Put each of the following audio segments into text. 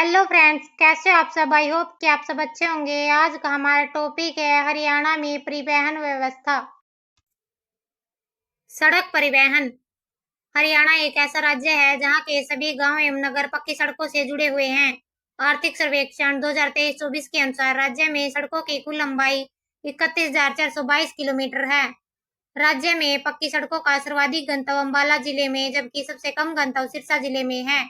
Hello friends, कैसे हो आप सब। आई होप कि आप सब अच्छे होंगे। आज का हमारा टॉपिक है हरियाणा में परिवहन व्यवस्था। सड़क परिवहन। हरियाणा एक ऐसा राज्य है जहां के सभी गांव एवं नगर पक्की सड़कों से जुड़े हुए हैं। आर्थिक सर्वेक्षण 2023-24 के अनुसार राज्य में सड़कों की कुल लंबाई 31,422 किलोमीटर है। राज्य में पक्की सड़कों का सर्वाधिक घनत्व अंबाला जिले में, जबकि सबसे कम घनत्व सिरसा जिले में है।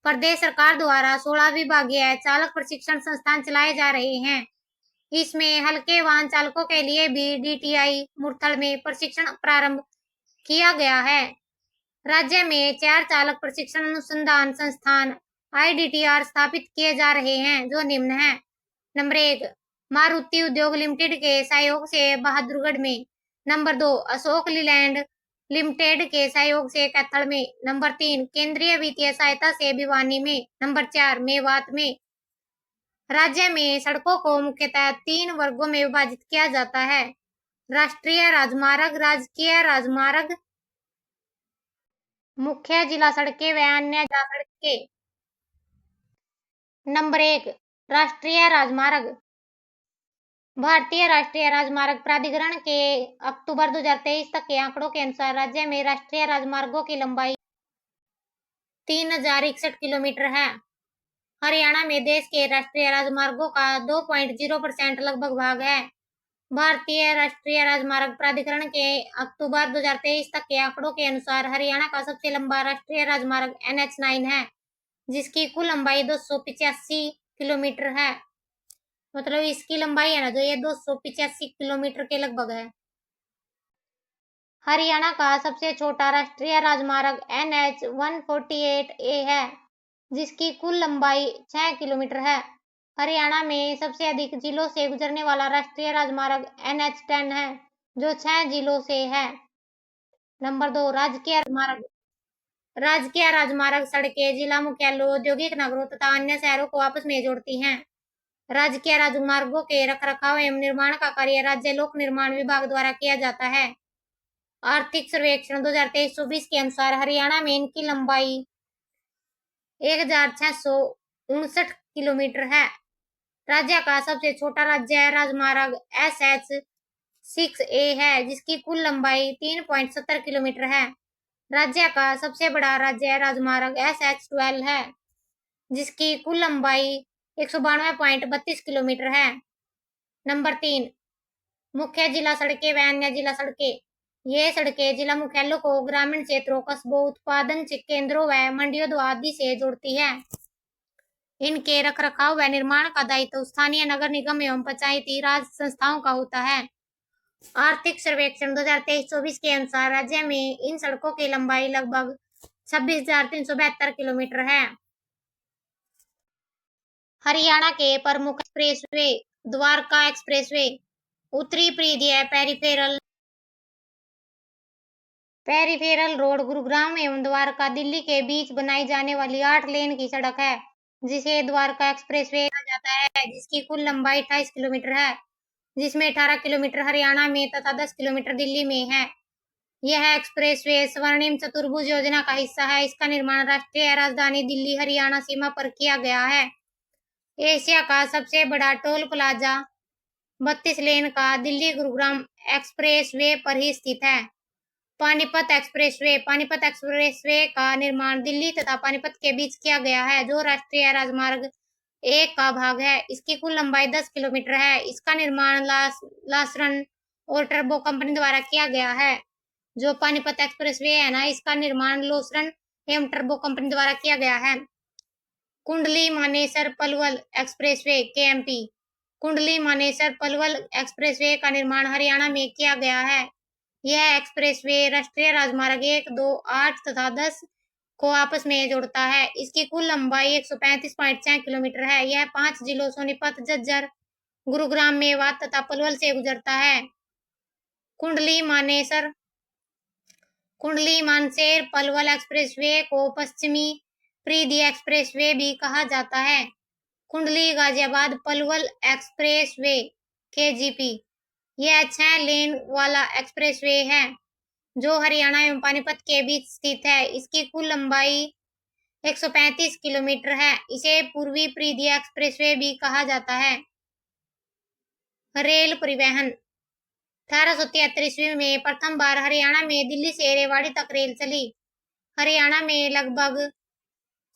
प्रदेश सरकार द्वारा 16 विभागीय चालक प्रशिक्षण संस्थान चलाए जा रहे हैं। इसमें हल्के वाहन चालकों के लिए भी डीटीआई मुरथल में प्रशिक्षण प्रारंभ किया गया है। राज्य में 4 चालक प्रशिक्षण अनुसंधान संस्थान IDTR स्थापित किए जा रहे हैं, जो निम्न है। नंबर 1, मारुति उद्योग लिमिटेड के सहयोग से बहादुरगढ़ में। नंबर 2, अशोक लीलैंड लिमिटेड के सहयोग से कैथल में। नंबर 3, केंद्रीय वित्तीय सहायता से भिवानी में। नंबर 4, मेवात में। राज्य में सड़कों को मुख्यतः 3 वर्गों में विभाजित किया जाता है: राष्ट्रीय राजमार्ग, राजकीय राजमार्ग, मुख्य जिला सड़कें व अन्य जिला सड़कें। नंबर 1, राष्ट्रीय राजमार्ग। भारतीय राष्ट्रीय राजमार्ग प्राधिकरण के अक्टूबर 2023 तक के आंकड़ों के अनुसार राज्य में राष्ट्रीय राजमार्गों की लंबाई 3061 किलोमीटर है। हरियाणा में देश के राष्ट्रीय राजमार्गों का 2.0% लगभग भाग है। भारतीय राष्ट्रीय राजमार्ग प्राधिकरण के अक्टूबर 2023 तक के आंकड़ों के अनुसार हरियाणा का सबसे लंबा राष्ट्रीय राजमार्ग NH9 है, जिसकी कुल लंबाई 285 किलोमीटर है। मतलब इसकी लंबाई है ना, जो ये 285 किलोमीटर के लगभग है। हरियाणा का सबसे छोटा राष्ट्रीय राजमार्ग NH148A है, जिसकी कुल लंबाई 6 किलोमीटर है। हरियाणा में सबसे अधिक जिलों से गुजरने वाला राष्ट्रीय राजमार्ग NH10 है, जो 6 जिलों से है। नंबर 2, राजकीय राजमार्ग। राजकीय राजमार्ग सड़कें जिला मुख्यालयों, औद्योगिक नगरों तथा अन्य शहरों को आपस में जोड़ती हैं। राजकीय राजमार्गों के रखरखाव एवं निर्माण का कार्य राज्य लोक निर्माण विभाग द्वारा किया जाता है। आर्थिक सर्वेक्षण 2023-24 के अनुसार हरियाणा में इनकी लंबाई 1659 किलोमीटर है। राज्य का सबसे छोटा राज्य राजमार्ग SH6A है, जिसकी कुल लंबाई 3.70 किलोमीटर है। राज्य का सबसे बड़ा राज्य राजमार्ग SH12 है, जिसकी कुल लंबाई 192.32 किलोमीटर है। नंबर 3, मुख्य जिला सड़कें व अन्य जिला सड़कें। ये सड़कें जिला मुख्यालयों को ग्रामीण क्षेत्रों, कस्बों, उत्पादन केंद्रों व मंडियों आदि से जोड़ती है। इनके रखरखाव व निर्माण का दायित्व स्थानीय नगर निगम एवं पंचायती राज संस्थाओं का होता है। आर्थिक सर्वेक्षण 2023-24 के अनुसार राज्य में इन सड़कों की लंबाई लगभग 26,372 किलोमीटर है। हरियाणा के प्रमुख एक्सप्रेसवे: द्वारका एक्सप्रेसवे, उत्तरी परिधीय पेरिफेरल रोड गुरुग्राम एवं द्वारका दिल्ली के बीच बनाई जाने वाली 8 लेन की सड़क है, जिसे द्वारका एक्सप्रेसवे कहा जाता है, जिसकी कुल लंबाई 28 किलोमीटर है, जिसमें 18 किलोमीटर हरियाणा में तथा 10 किलोमीटर दिल्ली में है। यह एक्सप्रेसवे स्वर्णिम चतुर्भुज योजना का हिस्सा है। इसका निर्माण राष्ट्रीय राजधानी दिल्ली हरियाणा सीमा पर किया गया है। एशिया का सबसे बड़ा टोल प्लाजा 32 लेन का दिल्ली गुरुग्राम एक्सप्रेसवे पर ही स्थित है। पानीपत एक्सप्रेसवे: पानीपत एक्सप्रेसवे का निर्माण दिल्ली तथा पानीपत के बीच किया गया है, जो राष्ट्रीय राजमार्ग 1 का भाग है। इसकी कुल लंबाई 10 किलोमीटर है। इसका निर्माण लासरन और टर्बो कंपनी द्वारा किया गया है। जो पानीपत एक्सप्रेसवे है ना, इसका निर्माण लोसरन एवं टर्बो कंपनी द्वारा किया गया है। Kundli Manesar Palwal expressway KMT: Kundli Manesar Palwal expressway का निर्माण हरियाणा में किया गया है। यह एक्सप्रेसवे राष्ट्रीय राजमार्ग 1, 2, 8 तथा 10 को आपस में जोड़ता है। इसकी कुल लंबाई 135.6 किलोमीटर है। यह 5 जिलों सोनीपत, झज्जर, गुरुग्राम, मेवात तथा पलवल से गुजरता है। कुंडली मानेसर पलवल एक्सप्रेसवे को पश्चिमी परिधीय एक्सप्रेसवे भी कहा जाता है। कुंडली गाजियाबाद पलवल एक्सप्रेसवे KGP: यह 6 लेन वाला एक्सप्रेसवे है, जो हरियाणा एवं पानीपत के बीच स्थित है। इसकी कुल लंबाई 135 किलोमीटर है। इसे पूर्वी परिधीय एक्सप्रेसवे भी कहा जाता है। रेल परिवहन 1873 ईस्वी में प्रथम बार हरियाणा में दिल्ली से रेवाड़ी तक रेल चली। हरियाणा में लगभग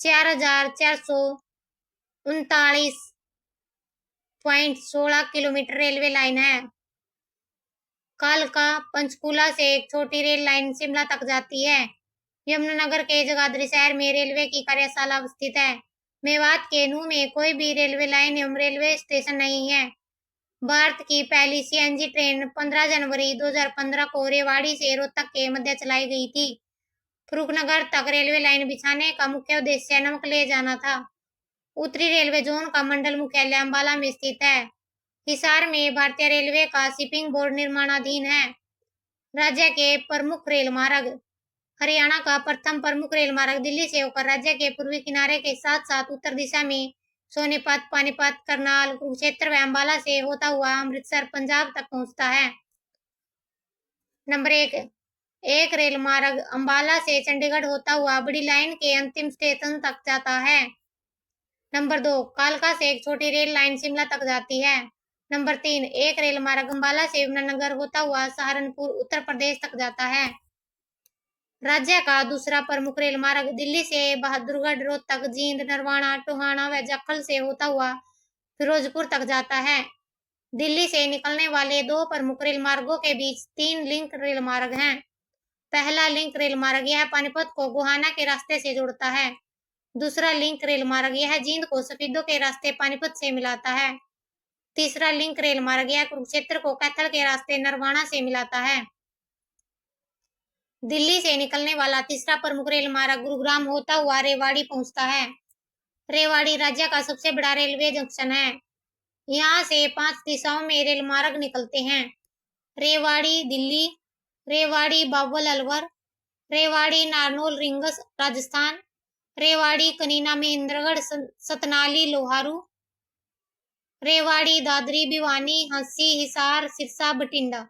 4439.16 किलोमीटर रेलवे लाइन है। कालका पंचकूला से एक छोटी रेल लाइन शिमला तक जाती है। यमुनानगर के जगाधरी शहर में रेलवे की कार्यशाला अवस्थित है। मेवात के नूह में कोई भी रेलवे लाइन एवं रेलवे स्टेशन नहीं है। भारत की पहली सीएनजी ट्रेन 15 जनवरी 2015 को रेवाड़ी से रोहतक के मध्य चलाई गई थी। फरूखनगर तक रेलवे लाइन बिछाने का मुख्य उद्देश्य नमक ले जाना था। उत्तरी रेलवे जोन का मंडल मुख्यालय अंबाला में स्थित है। हिसार में भारतीय रेलवे का शिपिंग बोर्ड निर्माणाधीन है। राज्य के प्रमुख रेल मार्ग हरियाणा का प्रथम प्रमुख रेल मार्ग दिल्ली से होकर राज्य के पूर्वी किनारे के साथ साथ उत्तर दिशा में सोनीपत, पानीपत, करनाल, कुरुक्षेत्र व अंबाला से होता हुआ अमृतसर पंजाब तक पहुंचता है। नंबर 1 रेल मार्ग अंबाला से चंडीगढ़ होता हुआ बड़ी लाइन के अंतिम स्टेशन तक जाता है। नंबर 2 कालका से एक छोटी रेल लाइन शिमला तक जाती है। नंबर 3 एक रेल मार्ग अंबाला से यमुनानगर होता हुआ सहारनपुर उत्तर प्रदेश तक जाता है। राज्य का दूसरा प्रमुख रेल मार्ग दिल्ली से बहादुरगढ़, रोहतक, जींद, नरवाना, टोहाना व जाखल से होता हुआ फिरोजपुर तक जाता है। दिल्ली से निकलने वाले दो प्रमुख रेल मार्गों के बीच 3 लिंक रेल मार्ग हैं। पहला लिंक रेल मार्ग यह पानीपत को गोहाना के रास्ते से जोड़ता है। दूसरा लिंक रेल मार्ग यह जींद को सफेदों के रास्ते पानीपत से मिलाता है। तीसरा लिंक रेल मार्ग यह कुरुक्षेत्र को कैथल के रास्ते नरवाना से मिलाता है। दिल्ली से निकलने वाला तीसरा प्रमुख रेल मार्ग गुरुग्राम होता हुआ रेवाड़ी पहुंचता है। रेवाड़ी राज्य का सबसे बड़ा रेलवे जंक्शन है। यहाँ से 5 दिशाओं में रेल मार्ग निकलते हैं। रेवाड़ी दिल्ली, रेवाड़ी बावल अलवर, रेवाड़ी नारनौल रिंगस राजस्थान, रेवाड़ी कनीना महेंद्रगढ़ सतनाली लोहारू, रेवाड़ी दादरी भिवानी हंसी हिसार सिरसा बठिंडा।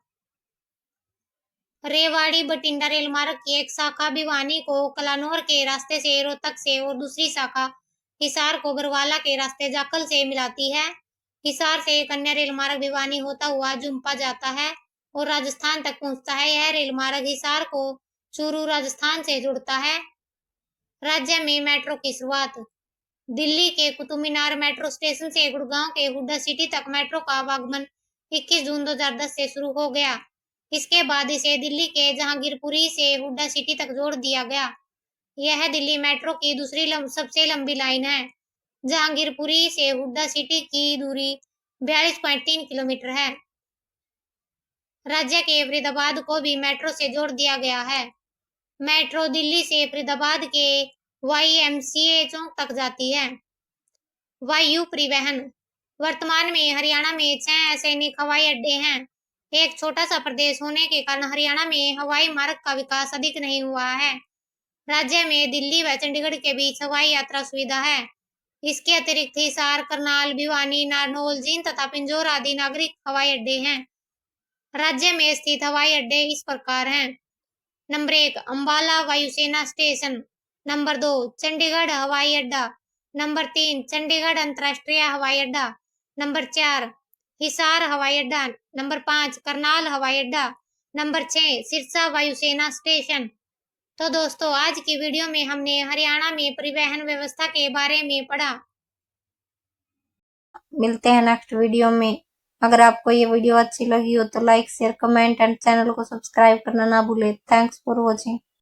रेवाड़ी बठिंडा रेल मार्ग की एक शाखा भिवानी को कलानौर के रास्ते से रोहतक से और दूसरी शाखा हिसार को बरवाला के रास्ते जाखल से मिलाती है। हिसार से एक अन्य रेल मार्ग भिवानी होता हुआ जुम्पा जाता है और राजस्थान तक पहुंचता है। यह रेल मार्ग हिसार को चूरू राजस्थान से जोड़ता है। राज्य में मेट्रो की शुरुआत दिल्ली के कुतुब मीनार मेट्रो स्टेशन से गुड़गांव के हुड्डा सिटी तक मेट्रो का आवागमन 21 जून 2010 से शुरू हो गया। इसके बाद इसे दिल्ली के जहांगीरपुरी से हुड्डा सिटी तक जोड़ दिया गया। यह दिल्ली मेट्रो की दूसरी सबसे लंबी लाइन है। जहांगीरपुरी से हुड्डा सिटी की दूरी 42.3 किलोमीटर है। राज्य के फरीदाबाद को भी मेट्रो से जोड़ दिया गया है। मेट्रो दिल्ली से फरीदाबाद के YMCA चौक तक जाती है। वायु परिवहन वर्तमान में हरियाणा में 6 सैनिक हवाई अड्डे हैं। एक छोटा सा प्रदेश होने के कारण हरियाणा में हवाई मार्ग का विकास अधिक नहीं हुआ है। राज्य में दिल्ली व चंडीगढ़ के बीच हवाई यात्रा सुविधा है। इसके अतिरिक्त हिसार, करनाल, भिवानी, नारनौल, जींद तथा पिंजौर आदि नागरिक हवाई अड्डे हैं। राज्य में स्थित हवाई अड्डे इस प्रकार हैं। नंबर 1 अंबाला वायुसेना स्टेशन, नंबर 2 चंडीगढ़ हवाई अड्डा, नंबर 3 चंडीगढ़ अंतर्राष्ट्रीय हवाई अड्डा, नंबर 4 हिसार हवाई अड्डा, नंबर 5 करनाल हवाई अड्डा, नंबर 6 सिरसा वायुसेना स्टेशन। तो दोस्तों आज की वीडियो में हमने हरियाणा में परिवहन व्यवस्था के बारे में पढ़ा। मिलते हैं नेक्स्ट वीडियो में। अगर आपको ये वीडियो अच्छी लगी हो तो like share comment and channel को सब्सक्राइब करना ना भूले। Thanks for watching.